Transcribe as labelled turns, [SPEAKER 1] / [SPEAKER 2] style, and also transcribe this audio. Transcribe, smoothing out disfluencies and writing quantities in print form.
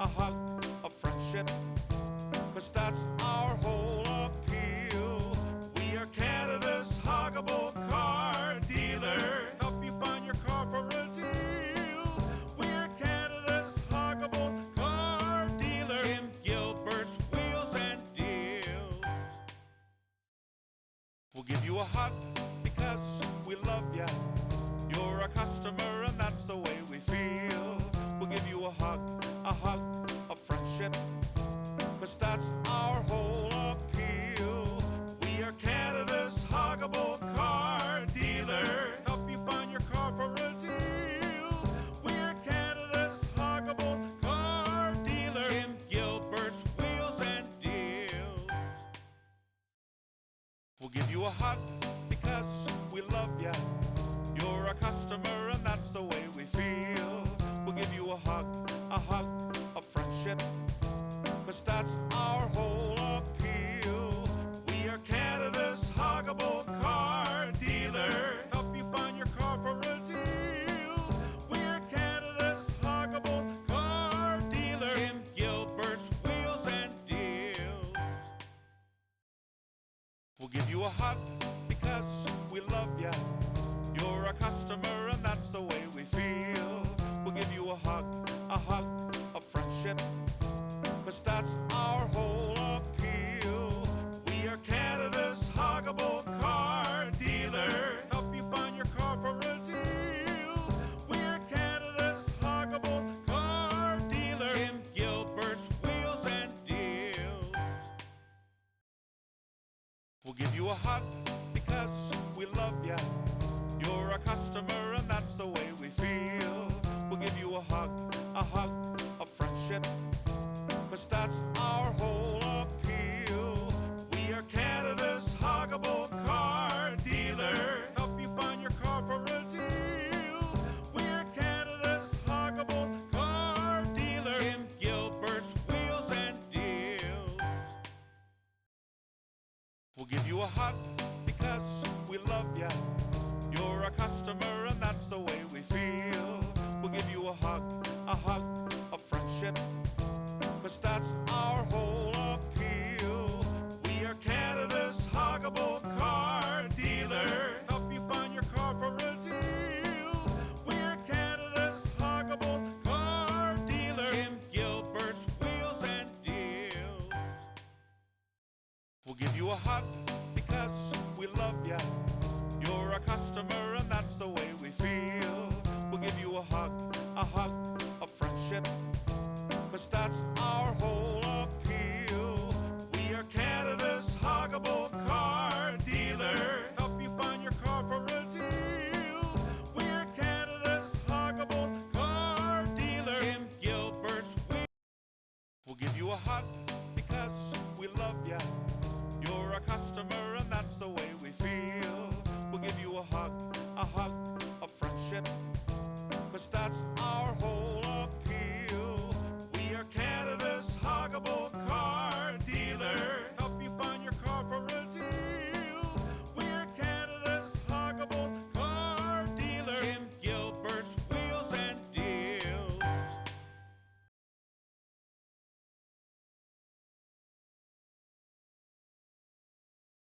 [SPEAKER 1] a hug, a friendship, 'cause that's our whole appeal. We are Canada's huggable car dealer. Help you find your car for a deal. We're Canada's huggable car dealer. Jim Gilbert's Wheels and Deals. We'll give you a hug because we love ya. You're a customer and that's the way we feel. We'll give you a hug, a friendship, 'cause that's our whole appeal. We are Canada's huggable car dealer. Help you find your car for a deal. We're Canada's huggable car dealer. Jim Gilbert's Wheels and Deals. We'll give you a hug because we love ya. You're a customer and that's the way we feel. We'll give you a hug, a friendship, 'cause that's our whole appeal. We are Canada's huggable car dealer. Help you find your car for a deal. We're Canada's huggable car dealer. Jim Gilbert's Wheels and Deals. We'll give you a hug because we love ya. You're a customer and that's the way we feel. We'll give you a hug, a friendship, 'cause that's our whole appeal. We are Canada's huggable car dealer. Help you find your car for a deal. We're Canada's huggable car dealer. Jim Gilbert's Wheels and Deals. We'll give you a hug because we love ya. You're a customer and that's the way we feel. We'll give you a hug, a friendship, 'cause that's our whole appeal. We are Canada's huggable car dealer. Help you find your car for a deal. We're Canada's huggable car dealer. Jim Gilbert's Wheels and Deals. We'll give you a hug because we love ya. You're a customer and that's the way we feel. We'll give you a hug, a friendship, 'cause that's our whole appeal. We are Canada's huggable car dealer. Help you find your car for a deal. We're Canada's huggable car dealer. Jim Gilbert's Wheels and Deals. We'll give you a hug because we love ya. You're a customer and that's the way we feel. We'll give you a hug, a friendship, 'cause that's our whole appeal. We are Canada's huggable car dealer. Help you find your car for a deal. We're Canada's huggable car dealer. Jim Gilbert's Wheels. We'll give you a hug